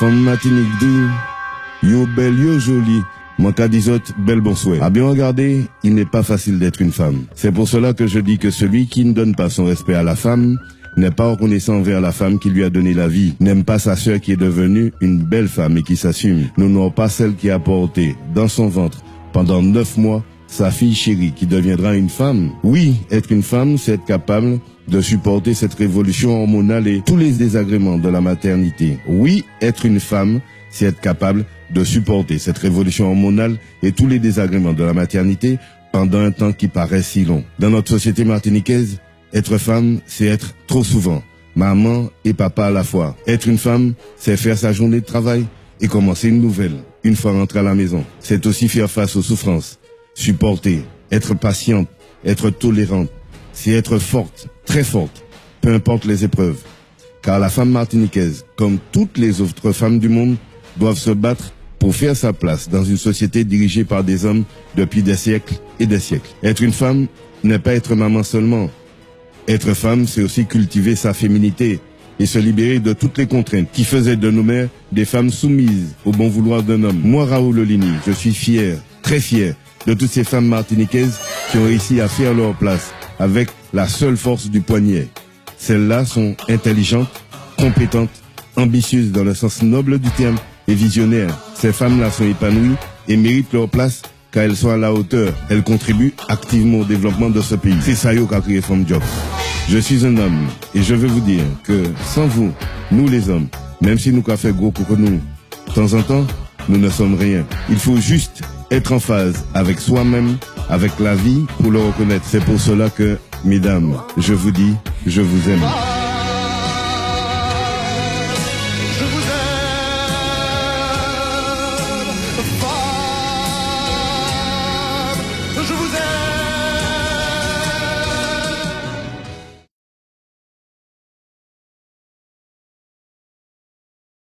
Femme Martinique dou, yo belle, yo jolie. Mon cas disot, belle bonsoir. À bien regarder, il n'est pas facile d'être une femme. C'est pour cela que je dis que celui qui ne donne pas son respect à la femme n'est pas reconnaissant envers la femme qui lui a donné la vie, n'aime pas sa sœur qui est devenue une belle femme et qui s'assume, n'honore pas celle qui a porté dans son ventre pendant 9 mois sa fille chérie qui deviendra une femme. Oui, être une femme, c'est être capable de supporter cette révolution hormonale et tous les désagréments de la maternité. Oui, être une femme, c'est être capable de supporter cette révolution hormonale et tous les désagréments de la maternité pendant un temps qui paraît si long. Dans notre société martiniquaise, être femme, c'est être trop souvent maman et papa à la fois. Être une femme, c'est faire sa journée de travail et commencer une nouvelle une fois rentrée à la maison. C'est aussi faire face aux souffrances, supporter, être patiente, être tolérante. C'est être forte, très forte, peu importe les épreuves. Car la femme martiniquaise, comme toutes les autres femmes du monde, doivent se battre pour faire sa place dans une société dirigée par des hommes depuis des siècles et des siècles. Être une femme n'est pas être maman seulement. Être femme, c'est aussi cultiver sa féminité et se libérer de toutes les contraintes qui faisaient de nos mères des femmes soumises au bon vouloir d'un homme. Moi, Raoul Olini, je suis fier, très fier de toutes ces femmes martiniquaises qui ont réussi à faire leur place avec la seule force du poignet. Celles-là sont intelligentes, compétentes, ambitieuses dans le sens noble du terme et visionnaires. Ces femmes-là sont épanouies et méritent leur place car elles sont à la hauteur. Elles contribuent activement au développement de ce pays. C'est ça qu'a créé Femme Job. Je suis un homme et je veux vous dire que sans vous, nous les hommes, même si nous qu'a fait gros pour nous, de temps en temps, nous ne sommes rien. Il faut juste être en phase avec soi-même, avec la vie pour le reconnaître. C'est pour cela que, mesdames, je vous dis, je vous aime.